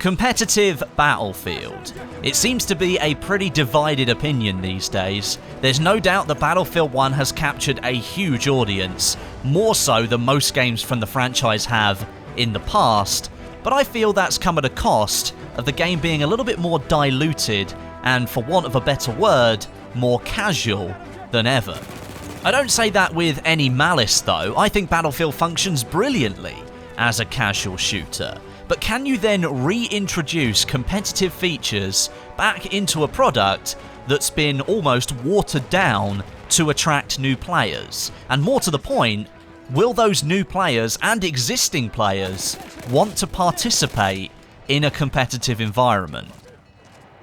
Competitive Battlefield. It seems to be a pretty divided opinion these days. There's no doubt that Battlefield 1 has captured a huge audience, more so than most games from the franchise have in the past, but I feel that's come at a cost of the game being a little bit more diluted and, for want of a better word, more casual than ever. I don't say that with any malice though. I think Battlefield functions brilliantly as a casual shooter. But can you then reintroduce competitive features back into a product that's been almost watered down to attract new players? And more to the point, will those new players and existing players want to participate in a competitive environment?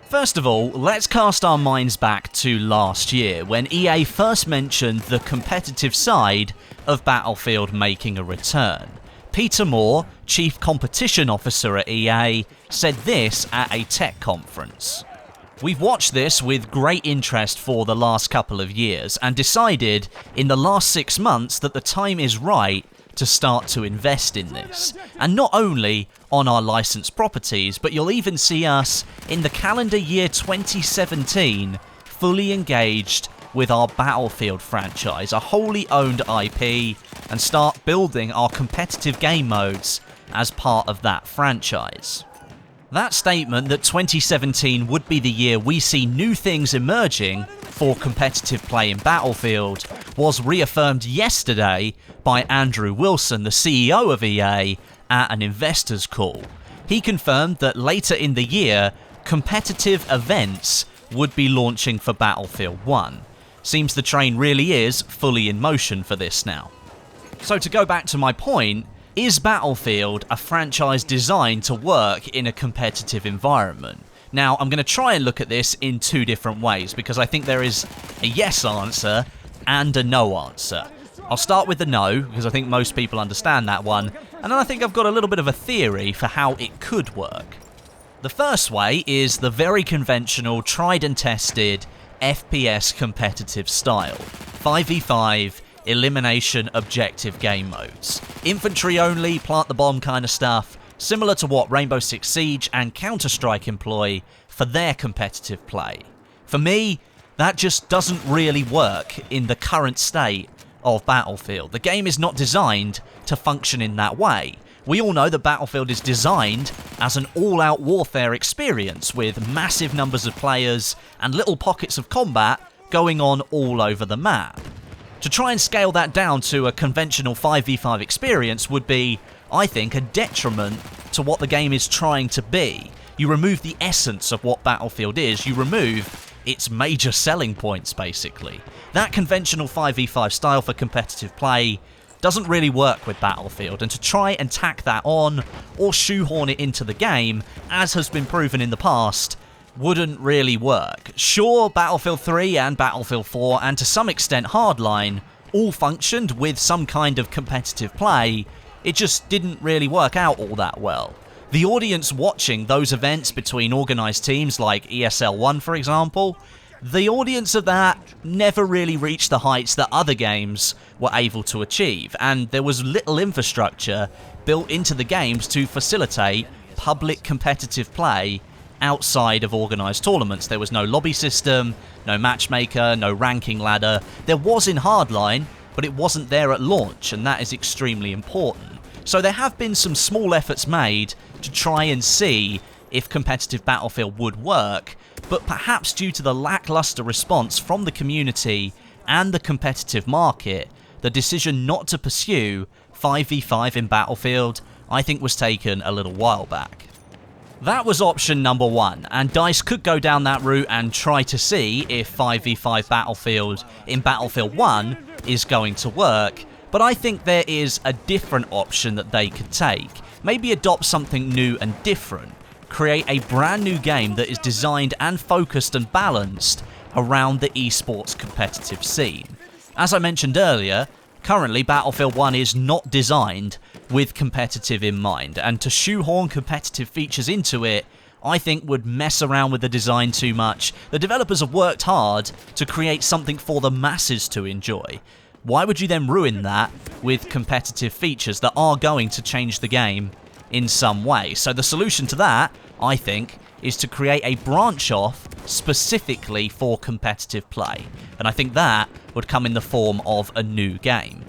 First of all, let's cast our minds back to last year when EA first mentioned the competitive side of Battlefield making a return. Peter Moore, Chief Competition Officer at EA, said this at a tech conference. "We've watched this with great interest for the last couple of years and decided in the last 6 months that the time is right to start to invest in this. And not only on our licensed properties, but you'll even see us in the calendar year 2017 fully engaged with our Battlefield franchise, a wholly owned IP, and start building our competitive game modes as part of that franchise." That statement that 2017 would be the year we see new things emerging for competitive play in Battlefield was reaffirmed yesterday by Andrew Wilson, the CEO of EA, at an investors call. He confirmed that later in the year, competitive events would be launching for Battlefield 1. Seems the train really is fully in motion for this now. So to go back to my point, is Battlefield a franchise designed to work in a competitive environment? Now, I'm going to try and look at this in two different ways because I think there is a yes answer and a no answer. I'll start with the no because I think most people understand that one, and then I think I've got a little bit of a theory for how it could work. The first way is the very conventional, tried and tested FPS competitive style. 5v5, elimination objective game modes. Infantry only, plant the bomb kind of stuff, similar to what Rainbow Six Siege and Counter-Strike employ for their competitive play. For me, that just doesn't really work in the current state of Battlefield. The game is not designed to function in that way. We all know that Battlefield is designed as an all-out warfare experience with massive numbers of players and little pockets of combat going on all over the map. To try and scale that down to a conventional 5v5 experience would be, I think, a detriment to what the game is trying to be. You remove the essence of what Battlefield is, you remove its major selling points, basically. That conventional 5v5 style for competitive play doesn't really work with Battlefield, and to try and tack that on or shoehorn it into the game, as has been proven in the past, wouldn't really work. Sure, Battlefield 3 and Battlefield 4, and to some extent Hardline, all functioned with some kind of competitive play. It just didn't really work out all that well. The audience watching those events between organised teams like ESL 1, for example, the audience of that never really reached the heights that other games were able to achieve, and there was little infrastructure built into the games to facilitate public competitive play outside of organised tournaments. There was no lobby system, no matchmaker, no ranking ladder. There was in Hardline, but it wasn't there at launch, and that is extremely important. So there have been some small efforts made to try and see if competitive Battlefield would work, but perhaps due to the lackluster response from the community and the competitive market, the decision not to pursue 5v5 in Battlefield, I think, was taken a little while back. That was option number one, and DICE could go down that route and try to see if 5v5 Battlefield in Battlefield 1 is going to work, but I think there is a different option that they could take. Maybe adopt something new and different. Create a brand new game that is designed and focused and balanced around the esports competitive scene. As I mentioned earlier, currently Battlefield 1 is not designed with competitive in mind, and to shoehorn competitive features into it, I think would mess around with the design too much. The developers have worked hard to create something for the masses to enjoy. Why would you then ruin that with competitive features that are going to change the game in some way. So the solution to that, I think, is to create a branch off specifically for competitive play. And I think that would come in the form of a new game.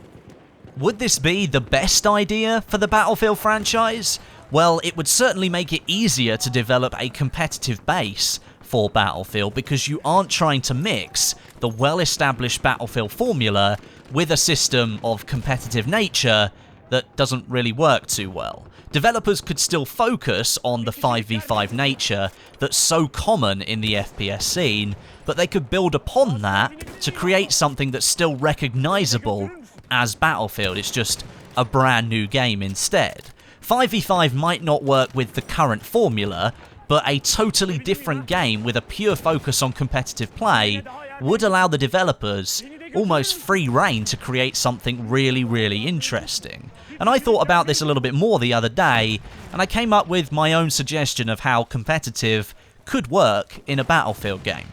Would this be the best idea for the Battlefield franchise? Well, it would certainly make it easier to develop a competitive base for Battlefield because you aren't trying to mix the well-established Battlefield formula with a system of competitive nature that doesn't really work too well. Developers could still focus on the 5v5 nature that's so common in the FPS scene, but they could build upon that to create something that's still recognizable as Battlefield. It's just a brand new game instead. 5v5 might not work with the current formula, but a totally different game with a pure focus on competitive play would allow the developers almost free rein to create something really, really interesting. And I thought about this a little bit more the other day, and I came up with my own suggestion of how competitive could work in a Battlefield game.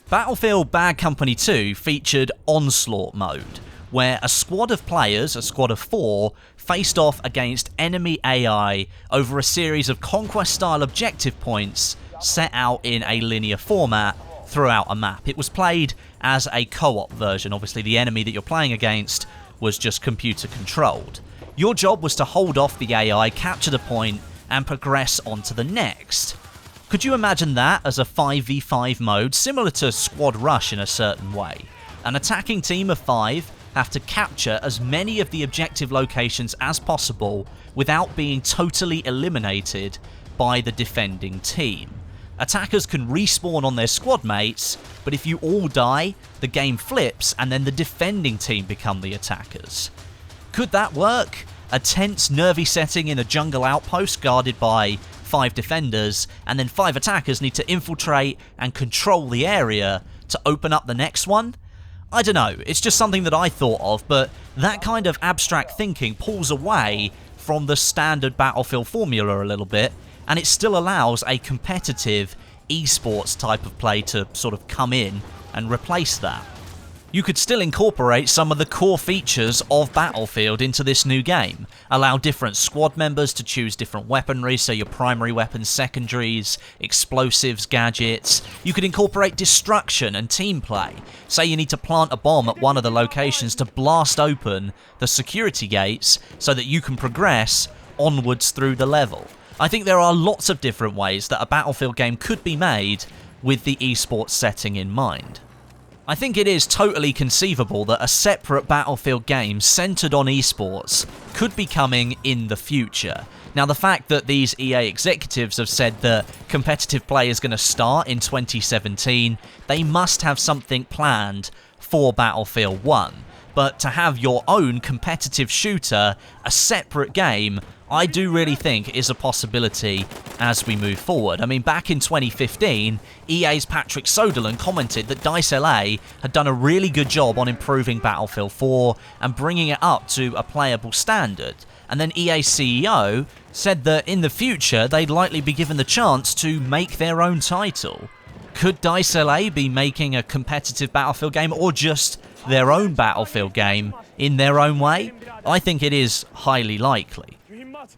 Battlefield Bad Company 2 featured Onslaught mode, where a squad of players, a squad of 4, faced off against enemy AI over a series of conquest-style objective points set out in a linear format throughout a map. It was played as a co-op version. Obviously, the enemy that you're playing against was just computer-controlled. Your job was to hold off the AI, capture the point, and progress on to the next. Could you imagine that as a 5v5 mode, similar to Squad Rush in a certain way? An attacking team of 5 have to capture as many of the objective locations as possible without being totally eliminated by the defending team. Attackers can respawn on their squad mates, but if you all die, the game flips and then the defending team become the attackers. Could that work? A tense, nervy setting in a jungle outpost guarded by 5 defenders, and then 5 attackers need to infiltrate and control the area to open up the next one? I don't know, it's just something that I thought of, but that kind of abstract thinking pulls away from the standard Battlefield formula a little bit, and it still allows a competitive esports type of play to sort of come in and replace that. You could still incorporate some of the core features of Battlefield into this new game. Allow different squad members to choose different weaponry, so your primary weapons, secondaries, explosives, gadgets. You could incorporate destruction and team play. Say you need to plant a bomb at one of the locations to blast open the security gates so that you can progress onwards through the level. I think there are lots of different ways that a Battlefield game could be made with the esports setting in mind. I think it is totally conceivable that a separate Battlefield game centered on esports could be coming in the future. Now, the fact that these EA executives have said that competitive play is going to start in 2017, they must have something planned for Battlefield 1. But to have your own competitive shooter, a separate game, I do really think is a possibility as we move forward. I mean, back in 2015, EA's Patrick Soderlund commented that DICE LA had done a really good job on improving Battlefield 4 and bringing it up to a playable standard. And then EA's CEO said that in the future, they'd likely be given the chance to make their own title. Could DICE LA be making a competitive Battlefield game, or just their own Battlefield game in their own way? I think it is highly likely.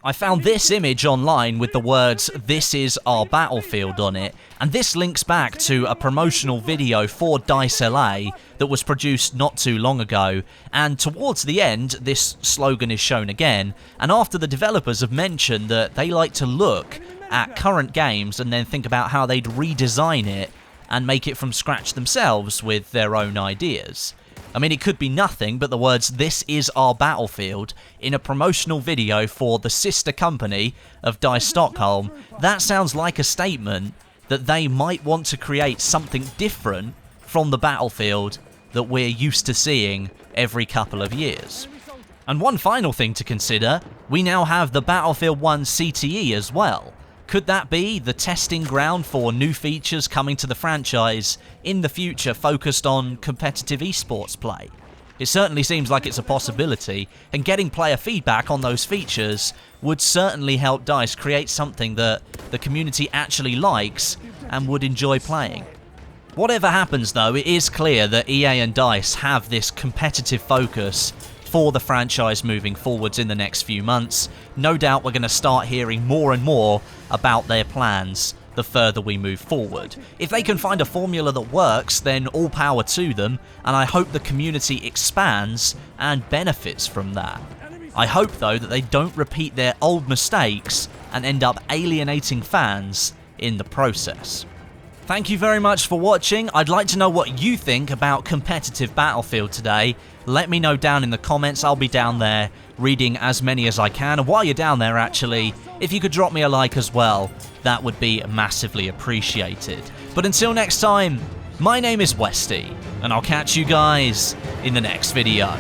I found this image online with the words "This is our Battlefield" on it, and this links back to a promotional video for DICE LA that was produced not too long ago, and towards the end this slogan is shown again, and after the developers have mentioned that they like to look at current games and then think about how they'd redesign it and make it from scratch themselves with their own ideas. I mean, it could be nothing but the words "This is our Battlefield" in a promotional video for the sister company of DICE Stockholm. That sounds like a statement that they might want to create something different from the Battlefield that we're used to seeing every couple of years. And one final thing to consider, we now have the Battlefield 1 CTE as well. Could that be the testing ground for new features coming to the franchise in the future focused on competitive esports play? It certainly seems like it's a possibility, and getting player feedback on those features would certainly help DICE create something that the community actually likes and would enjoy playing. Whatever happens though, it is clear that EA and DICE have this competitive focus for the franchise moving forwards in the next few months. No doubt we're going to start hearing more and more about their plans the further we move forward. If they can find a formula that works, then all power to them, and I hope the community expands and benefits from that. I hope though that they don't repeat their old mistakes and end up alienating fans in the process. Thank you very much for watching. I'd like to know what you think about competitive Battlefield today. Let me know down in the comments. I'll be down there reading as many as I can. And while you're down there, actually, if you could drop me a like as well, that would be massively appreciated. But until next time, my name is Westie, and I'll catch you guys in the next video.